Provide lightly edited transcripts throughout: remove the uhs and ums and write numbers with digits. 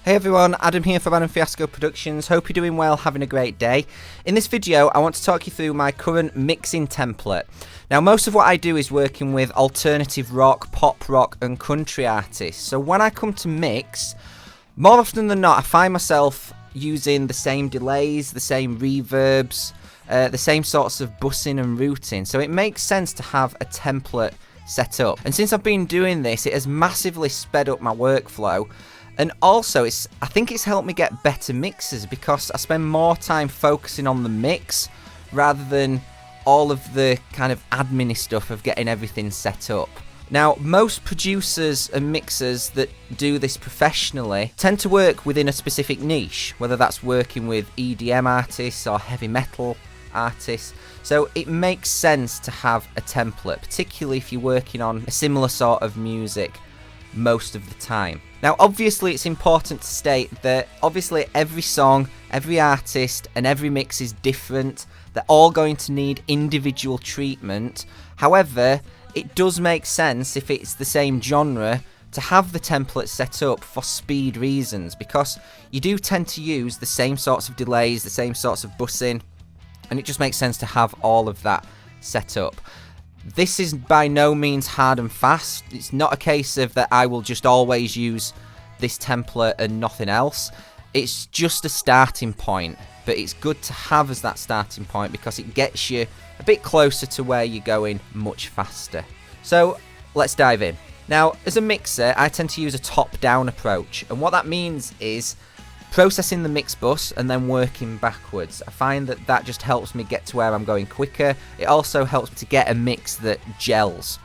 Hey everyone, Adam here from Fiasco Productions. Hope you're doing well, having a great day. In this video, I want to talk you through my current mixing template. Now, most of what I do is working with alternative rock, pop rock and country artists. So when I come to mix, more often than not, I find myself using the same delays, the same reverbs, the same sorts of bussing and routing. So it makes sense to have a template set up. And since I've been doing this, it has massively sped up my workflow. And also, I think it's helped me get better mixes because I spend more time focusing on the mix rather than all of the kind of admin stuff of getting everything set up. Now, most producers and mixers that do this professionally tend to work within a specific niche, whether that's working with EDM artists or heavy metal artists. So it makes sense to have a template, particularly if you're working on a similar sort of music most of the time. Now, obviously, it's important to state that obviously every song, every artist, and every mix is different. They're all going to need individual treatment. However, it does make sense if it's the same genre to have the template set up for speed reasons, because you do tend to use the same sorts of delays, the same sorts of bussing, and it just makes sense to have all of that set up. This is by no means hard and fast. It's not a case of that I will just always use this template and nothing else. It's just a starting point, but it's good to have as that starting point because it gets you a bit closer to where you're going much faster. So let's dive in. Now, as a mixer, I tend to use a top-down approach, and what that means is processing the mix bus and then working backwards. I find that that just helps me get to where I'm going quicker. It also helps me to get a mix that gels.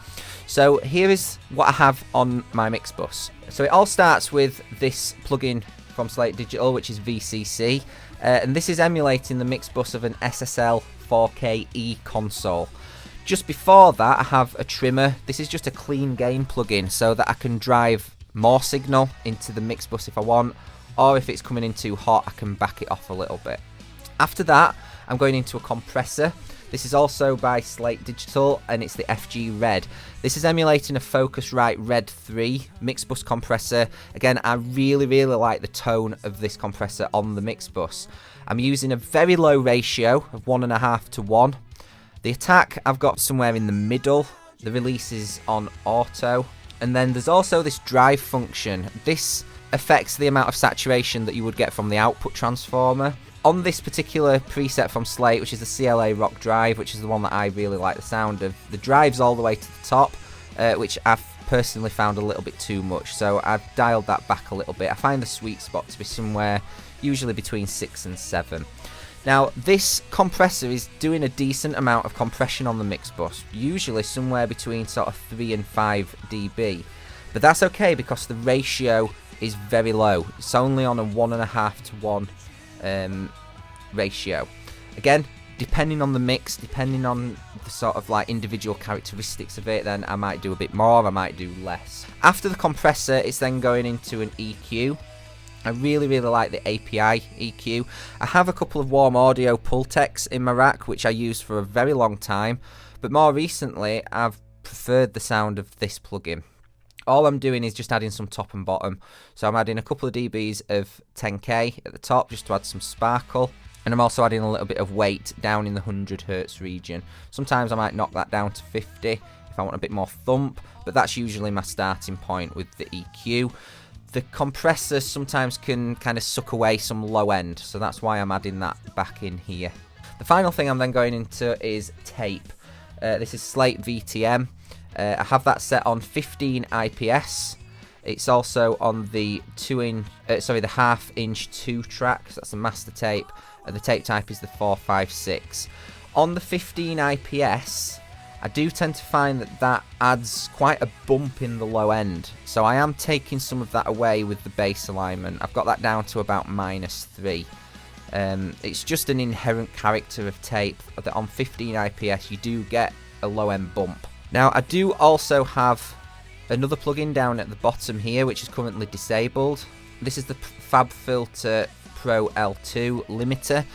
So here is what I have on my mix bus. So it all starts with this plugin from Slate Digital, which is VCC, and this is emulating the mix bus of an SSL 4K-E console. Just before that, I have a trimmer. This is just a clean gain plugin so that I can drive more signal into the mix bus if I want, or if it's coming in too hot, I can back it off a little bit. After that, I'm going into a compressor. This is also by Slate Digital, and it's the FG Red. This is emulating a Focusrite Red 3 mix bus compressor. Again, I really like the tone of this compressor on the mix bus. I'm using a very low ratio of 1.5 to 1. The attack I've got somewhere in the middle. The release is on auto. And then there's also this drive function. This affects the amount of saturation that you would get from the output transformer. On this particular preset from Slate, which is the CLA Rock Drive, which is the one that I really like the sound of, the drive's all the way to the top, which I've personally found a little bit too much, so I've dialed that back a little bit. I find the sweet spot to be somewhere usually between 6 and 7. Now, this compressor is doing a decent amount of compression on the mix bus, usually somewhere between sort of 3 and 5 dB. But that's okay because the ratio is very low. It's only on a 1.5 to 1 ratio. Again, depending on the mix, depending on the sort of like individual characteristics of it, then I might do a bit more, I might do less. After the compressor, it's then going into an EQ. I really like the API EQ. I have a couple of Warm Audio Pultecs in my rack, which I used for a very long time, but more recently I've preferred the sound of this plugin. All I'm doing is just adding some top and bottom. So I'm adding a couple of dBs of 10K at the top just to add some sparkle. And I'm also adding a little bit of weight down in the 100 Hz region. Sometimes I might knock that down to 50 if I want a bit more thump, but that's usually my starting point with the EQ. The compressor sometimes can kind of suck away some low end, so that's why I'm adding that back in here. The final thing I'm then going into is tape. This is Slate VTM. I have that set on 15 IPS. It's also on the the half-inch 2-track. So that's the master tape, and the tape type is the 456. On the 15 IPS, I do tend to find that adds quite a bump in the low end. So I am taking some of that away with the bass alignment. I've got that down to about -3. It's just an inherent character of tape that on 15 IPS you do get a low end bump. Now, I do also have another plugin down at the bottom here, which is currently disabled. This is the FabFilter Pro L2 limiter.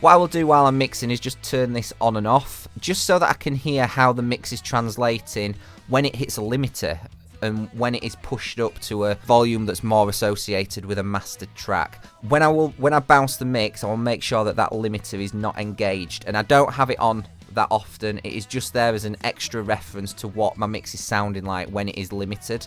What I will do while I'm mixing is just turn this on and off, just so that I can hear how the mix is translating when it hits a limiter. and when it is pushed up to a volume that's more associated with a mastered track. When I bounce the mix, I will make sure that that limiter is not engaged, and I don't have it on that often. It is just there as an extra reference to what my mix is sounding like when it is limited.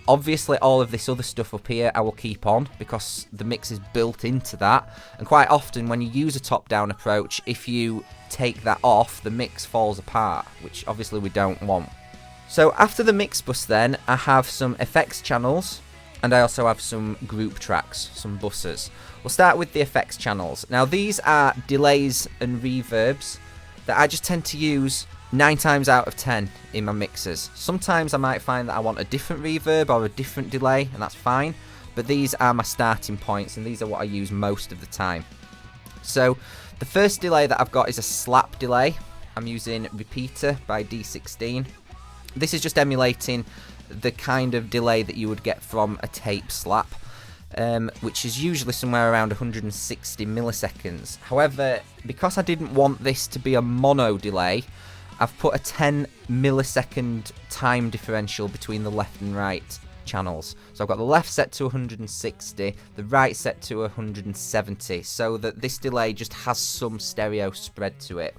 Obviously all of this other stuff up here I will keep on because the mix is built into that, and quite often when you use a top-down approach, if you take that off, the mix falls apart, which obviously we don't want. So after the mix bus then, I have some effects channels, and I also have some group tracks, some buses. We'll start with the effects channels. Now these are delays and reverbs that I just tend to use 9 times out of 10 in my mixes. Sometimes I might find that I want a different reverb or a different delay, and that's fine, but these are my starting points, and these are what I use most of the time. So the first delay that I've got is a slap delay. I'm using Repeater by D16. This is just emulating the kind of delay that you would get from a tape slap, which is usually somewhere around 160 milliseconds. However, because I didn't want this to be a mono delay, I've put a 10 millisecond time differential between the left and right channels. So I've got the left set to 160, the right set to 170, so that this delay just has some stereo spread to it.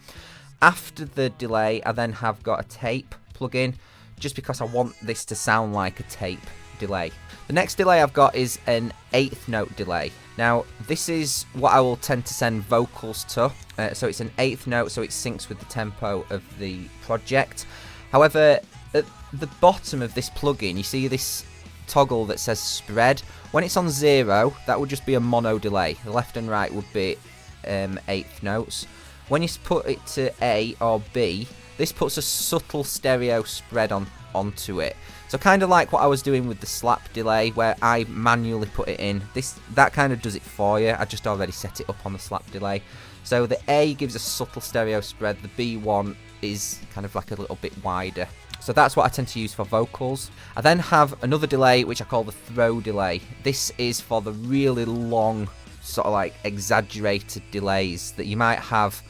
After the delay, I then have got a tape plugin, just because I want this to sound like a tape delay. The next delay I've got is an 8th note delay. Now this is what I will tend to send vocals to, so it's an 8th note, so it syncs with the tempo of the project. However, at the bottom of this plugin you see this toggle that says spread. When it's on 0, that would just be a mono delay. The left and right would be 8th notes. When you put it to A or B, this puts a subtle stereo spread onto it. So kind of like what I was doing with the slap delay, where I manually put it in. That kind of does it for you. I just already set it up on the slap delay. So the A gives a subtle stereo spread. The B one is kind of like a little bit wider. So that's what I tend to use for vocals. I then have another delay which I call the throw delay. This is for the really long, sort of like exaggerated delays that you might have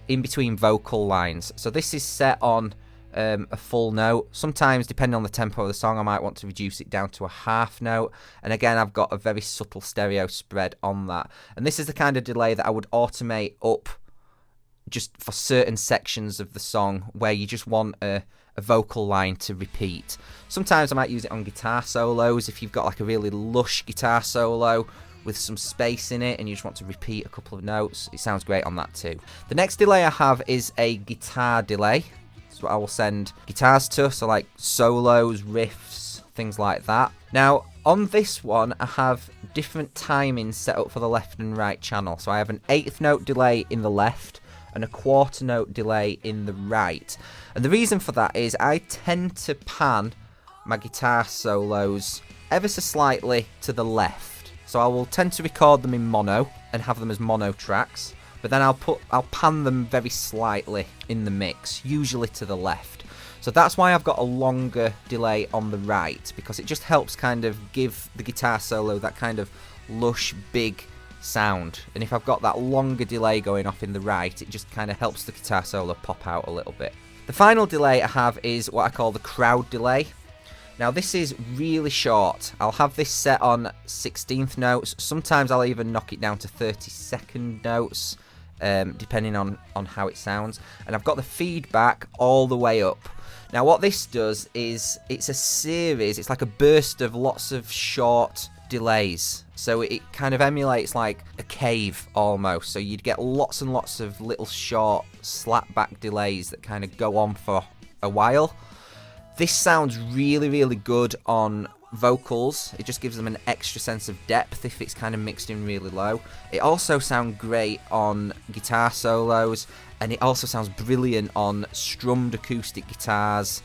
in between vocal lines. So this is set on a full note. Sometimes, depending on the tempo of the song, I might want to reduce it down to a half note, and again I've got a very subtle stereo spread on that. And this is the kind of delay that I would automate up just for certain sections of the song where you just want a vocal line to repeat. Sometimes I might use it on guitar solos if you've got like a really lush guitar solo with some space in it and you just want to repeat a couple of notes. It sounds great on that too. The next delay I have is a guitar delay. That's what I will send guitars to, so like solos, riffs, things like that. Now on this one I have different timings set up for the left and right channel. So I have an 8th note delay in the left and a 1/4 note delay in the right. And the reason for that is I tend to pan my guitar solos ever so slightly to the left. So I will tend to record them in mono and have them as mono tracks, but then I'll pan them very slightly in the mix, usually to the left. So that's why I've got a longer delay on the right, because it just helps kind of give the guitar solo that kind of lush, big sound. And if I've got that longer delay going off in the right, it just kind of helps the guitar solo pop out a little bit. The final delay I have is what I call the crowd delay. Now this is really short. I'll have this set on 16th notes. Sometimes I'll even knock it down to 32nd notes, depending on how it sounds. And I've got the feedback all the way up. Now what this does is it's a series, it's like a burst of lots of short delays. So it kind of emulates like a cave almost. So you'd get lots and lots of little short slapback delays that kind of go on for a while. This sounds really, really good on vocals. It just gives them an extra sense of depth if it's kind of mixed in really low. It also sounds great on guitar solos, and it also sounds brilliant on strummed acoustic guitars,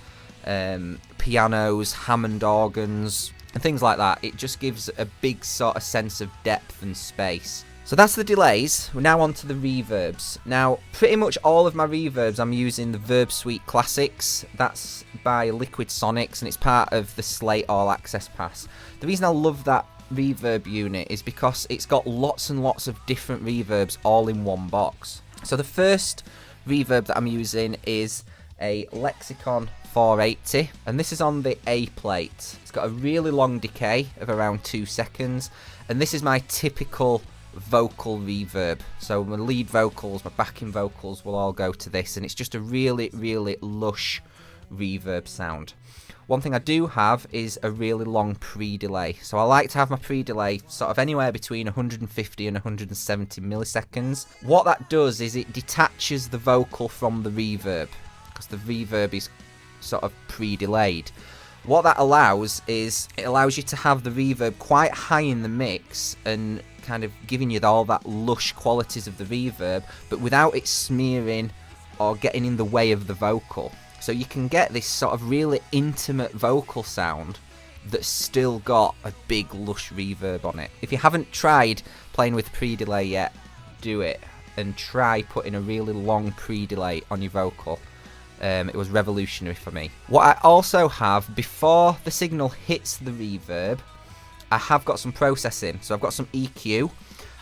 pianos, Hammond organs, and things like that. It just gives a big sort of sense of depth and space. So that's the delays. We're now on to the reverbs. Now, pretty much all of my reverbs I'm using the Verb Suite Classics. That's by Liquid Sonics, and it's part of the Slate All Access Pass. The reason I love that reverb unit is because it's got lots and lots of different reverbs all in one box. So the first reverb that I'm using is a Lexicon 480, and this is on the A plate. It's got a really long decay of around 2 seconds, and this is my typical vocal reverb. So my lead vocals, my backing vocals will all go to this, and it's just a really, really lush reverb sound. One thing I do have is a really long pre-delay. So I like to have my pre-delay sort of anywhere between 150 and 170 milliseconds. What that does is it detaches the vocal from the reverb, because the reverb is sort of pre-delayed. What that allows is it allows you to have the reverb quite high in the mix and kind of giving you all that lush qualities of the reverb, but without it smearing or getting in the way of the vocal. So you can get this sort of really intimate vocal sound that's still got a big lush reverb on it. If you haven't tried playing with pre-delay yet, do it and try putting a really long pre-delay on your vocal. It was revolutionary for me. What I also have, before the signal hits the reverb, I have got some processing. So I've got some EQ.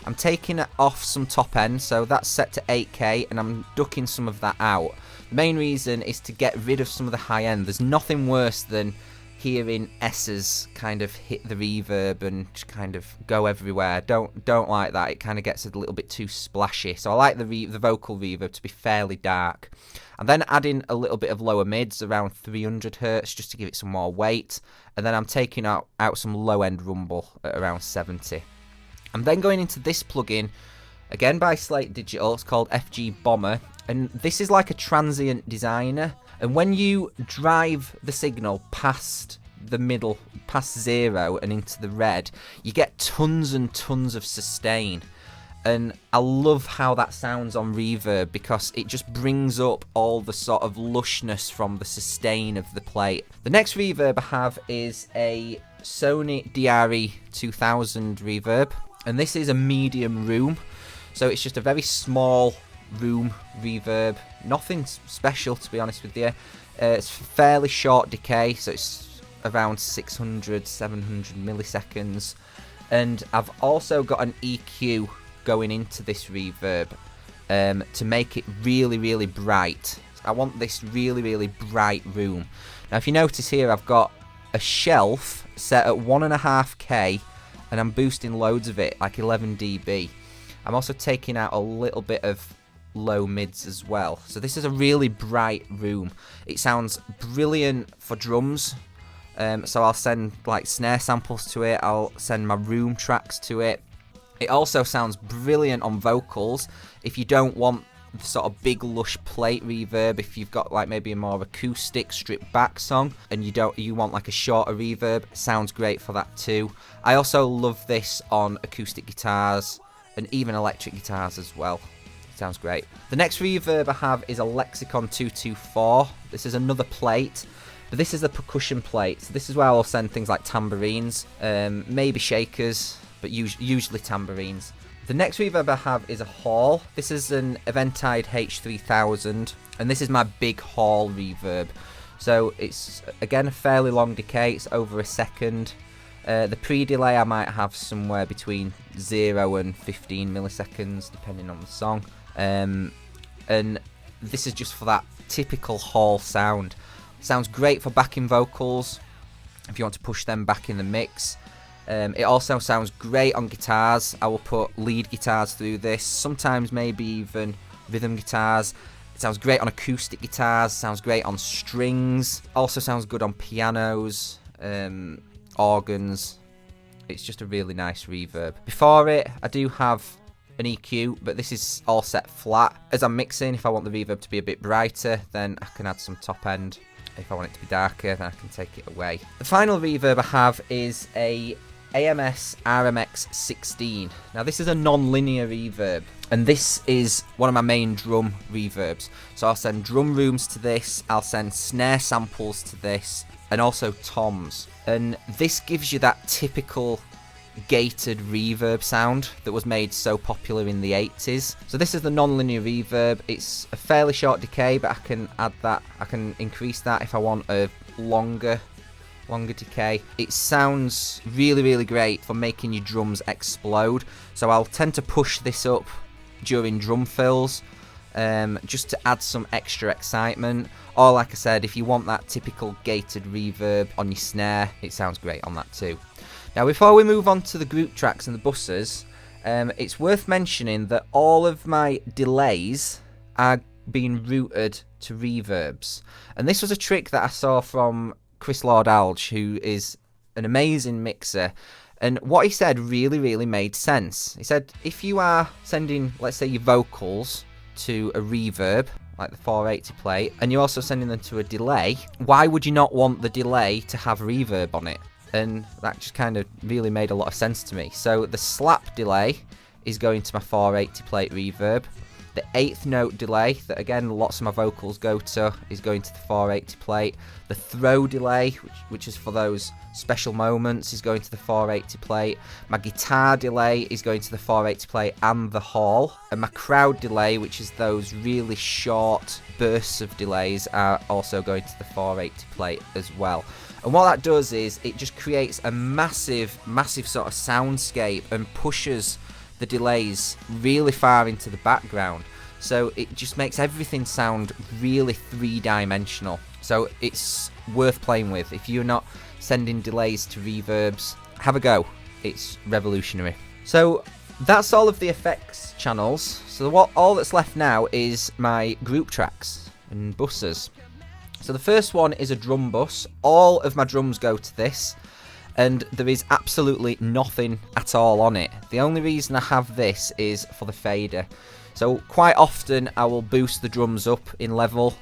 I'm taking it off some top end, so that's set to 8K, and I'm ducking some of that out. The main reason is to get rid of some of the high end. There's nothing worse than hearing S's kind of hit the reverb and kind of go everywhere. Don't like that. It kind of gets a little bit too splashy. So I like the vocal reverb to be fairly dark. I'm then adding a little bit of lower mids, around 300 Hz, just to give it some more weight. And then I'm taking out some low end rumble at around 70. I'm then going into this plugin, again by Slate Digital. It's called FG Bomber, and this is like a transient designer. And when you drive the signal past the middle, past 0 and into the red, you get tons and tons of sustain. And I love how that sounds on reverb, because it just brings up all the sort of lushness from the sustain of the plate. The next reverb I have is a Sony DRE 2000 reverb, and this is a medium room, so it's just a very small room reverb. Nothing special, to be honest with you. It's fairly short decay, so it's around 600, 700 milliseconds. And I've also got an EQ going into this reverb to make it really, really bright. I want this really, really bright room. Now, if you notice here, I've got a shelf set at 1.5K, and I'm boosting loads of it, like 11 dB. I'm also taking out a little bit of low mids as well. So this is a really bright room. It sounds brilliant for drums. So I'll send like snare samples to it. I'll send my room tracks to it. It also sounds brilliant on vocals. If you don't want the sort of big lush plate reverb, if you've got like maybe a more acoustic stripped back song and you want like a shorter reverb, sounds great for that too. I also love this on acoustic guitars and even electric guitars as well. Sounds great. The next reverb I have is a Lexicon 224. This is another plate, but this is the percussion plate. So this is where I'll send things like tambourines, maybe shakers, but usually tambourines. The next reverb I have is a Hall. This is an Eventide H3000, and this is my big Hall reverb. So it's, again, a fairly long decay. It's over a second. The pre-delay I might have somewhere between 0 and 15 milliseconds, depending on the song. And this is just for that typical Hall sound. Sounds great for backing vocals, if you want to push them back in the mix. It also sounds great on guitars. I will put lead guitars through this, sometimes maybe even rhythm guitars. It sounds great on acoustic guitars, sounds great on strings, also sounds good on pianos, organs. It's just a really nice reverb. Before it, I do have an EQ, but this is all set flat. As I'm mixing, if I want the reverb to be a bit brighter, then I can add some top end. If I want it to be darker, then I can take it away. The final reverb I have is a AMS RMX 16. Now this is a non-linear reverb, and this is one of my main drum reverbs. So I'll send drum rooms to this, I'll send snare samples to this, and also toms. And this gives you that typical gated reverb sound that was made so popular in the 80s. So this is the non-linear reverb. It's a fairly short decay, but I can add that, I can increase that if I want a longer decay. It sounds really, really great for making your drums explode. So I'll tend to push this up during drum fills, just to add some extra excitement. Or like I said, if you want that typical gated reverb on your snare, it sounds great on that too. Now before we move on to the group tracks and the buses, it's worth mentioning that all of my delays are being routed to reverbs. And this was a trick that I saw from Chris Lord-Alge, who is an amazing mixer. And what he said really made sense. He said if you are sending, let's say, your vocals to a reverb, like the 480 plate, and you're also sending them to a delay, why would you not want the delay to have reverb on it? And that just kind of really made a lot of sense to me. So the slap delay is going to my 480 plate reverb. The 8th note delay, that again lots of my vocals go to, is going to the 480 plate. The throw delay, which is for those special moments, is going to the 480 plate. My guitar delay is going to the 480 plate and the hall. And my crowd delay, which is those really short bursts of delays, are also going to the 480 plate as well. And what that does is it just creates a massive sort of soundscape and pushes the delays really far into the background, so it just makes everything sound really three-dimensional. So it's worth playing with. If you're not sending delays to reverbs, have a go. It's revolutionary. So that's all of the effects channels. So all that's left now is my group tracks and buses. So the first one is a drum bus. All of my drums go to this, and there is absolutely nothing at all on it. The only reason I have this is for the fader. So quite often I will boost the drums up in level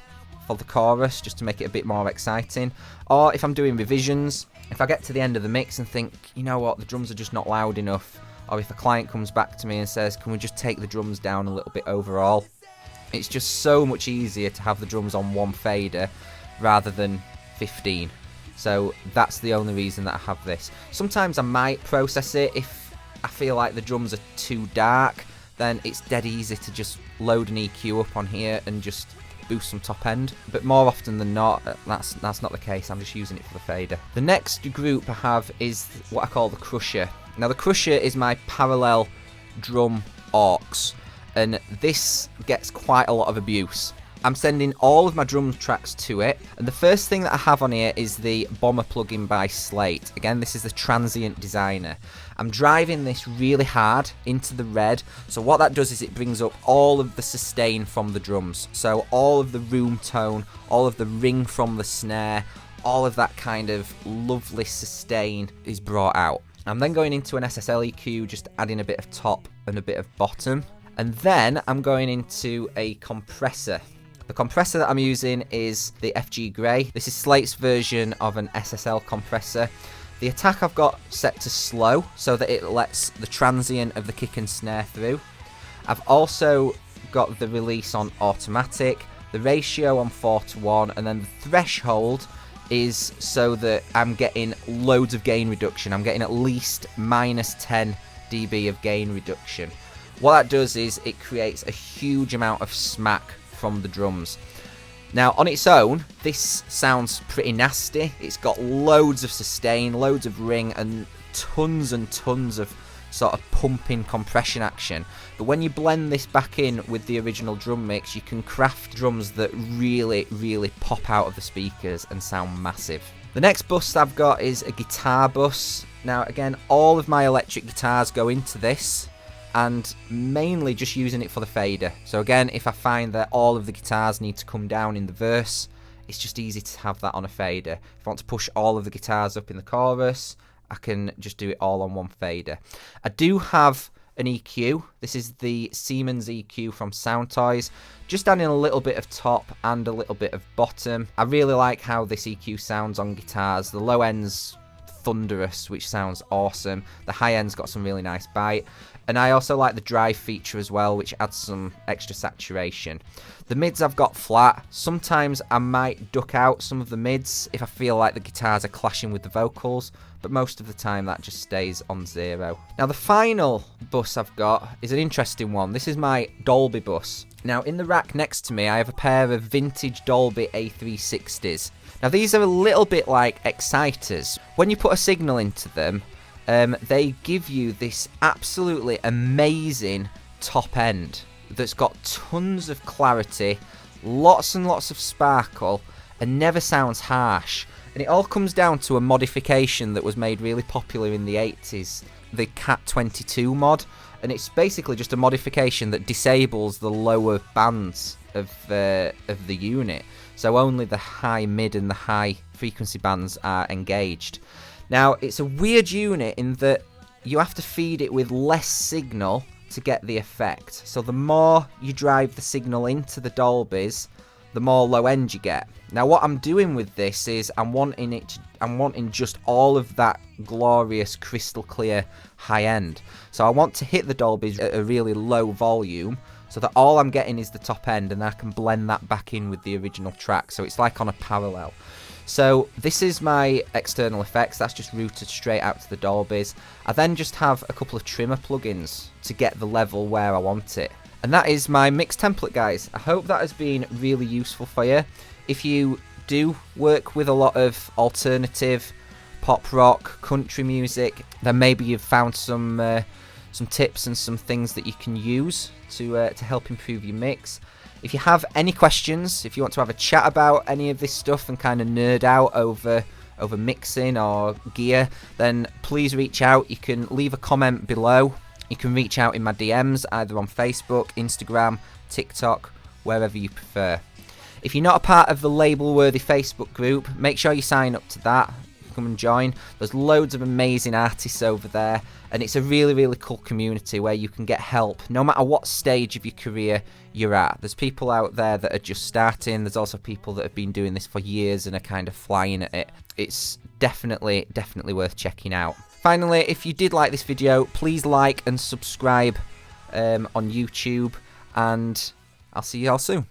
for the chorus just to make it a bit more exciting. Or if I'm doing revisions, if I get to the end of the mix and think, you know what, the drums are just not loud enough, or if a client comes back to me and says, can we just take the drums down a little bit overall, it's just so much easier to have the drums on one fader rather than 15. So that's the only reason that I have this. Sometimes I might process it if I feel like the drums are too dark, then it's dead easy to just load an EQ up on here and just boost some top end. But more often than not, that's not the case. I'm just using it for the fader. The next group I have is what I call the crusher. Now the crusher is my parallel drum aux, and this gets quite a lot of abuse. I'm sending all of my drum tracks to it, and the first thing that I have on here is the Bomber plugin by Slate. Again, this is the Transient Designer. I'm driving this really hard into the red, so what that does is it brings up all of the sustain from the drums. So all of the room tone, all of the ring from the snare, all of that kind of lovely sustain is brought out. I'm then going into an SSL EQ, just adding a bit of top and a bit of bottom, and then I'm going into a compressor. The compressor that I'm using is the FG Grey. This is Slate's version of an SSL compressor. The attack I've got set to slow so that it lets the transient of the kick and snare through. I've also got the release on automatic, the ratio on 4:1, and then the threshold is so that I'm getting loads of gain reduction. I'm getting at least minus 10 dB of gain reduction. What that does is it creates a huge amount of smack from the drums. Now on its own, this sounds pretty nasty. It's got loads of sustain, loads of ring, and tons of sort of pumping compression action. But when you blend this back in with the original drum mix, you can craft drums that really pop out of the speakers and sound massive. The next bus I've got is a guitar bus. Now again, all of my electric guitars go into this, and mainly just using it for the fader. So again, if I find that all of the guitars need to come down in the verse, it's just easy to have that on a fader. If I want to push all of the guitars up in the chorus, I can just do it all on one fader. I do have an EQ. This is the Siemens EQ from Soundtoys. Just adding a little bit of top and a little bit of bottom. I really like how this EQ sounds on guitars. The low end's thunderous, which sounds awesome. The high end's got some really nice bite. And I also like the drive feature as well, which adds some extra saturation. The mids I've got flat. Sometimes I might duck out some of the mids if I feel like the guitars are clashing with the vocals, but most of the time that just stays on 0. Now the final bus I've got is an interesting one. This is my Dolby bus. Now in the rack next to me I have a pair of vintage Dolby A360s. Now these are a little bit like exciters. When you put a signal into them, they give you this absolutely amazing top end. that's got tons of clarity, lots and lots of sparkle, and never sounds harsh. And it all comes down to a modification that was made really popular in the 80s, the Cat 22 mod. And it's basically just a modification that disables the lower bands of the unit, so only the high, mid, and the high frequency bands are engaged. Now, it's a weird unit in that you have to feed it with less signal to get the effect. So the more you drive the signal into the Dolbys, the more low end you get. Now, what I'm doing with this is I'm wanting just all of that glorious crystal clear high end. So I want to hit the Dolbys at a really low volume, so that all I'm getting is the top end, and then I can blend that back in with the original track, so it's like on a parallel. So this is my external effects, that's just routed straight out to the Dolbys. I then just have a couple of trimmer plugins to get the level where I want it. And that is my mix template, guys. I hope that has been really useful for you. If you do work with a lot of alternative, pop rock, country music, then maybe you've found some tips and some things that you can use to help improve your mix. If you have any questions, if you want to have a chat about any of this stuff and kind of nerd out over mixing or gear, then please reach out. You can leave a comment below. You can reach out in my DMs, either on Facebook, Instagram, TikTok, wherever you prefer. If you're not a part of the Label Worthy Facebook group, make sure you sign up to that. Come and join. There's loads of amazing artists over there, and it's a really, really cool community where you can get help no matter what stage of your career you're at. There's people out there that are just starting. There's also people that have been doing this for years and are kind of flying at it. It's definitely worth checking out. Finally, if you did like this video, please like and subscribe on YouTube, and I'll see you all soon.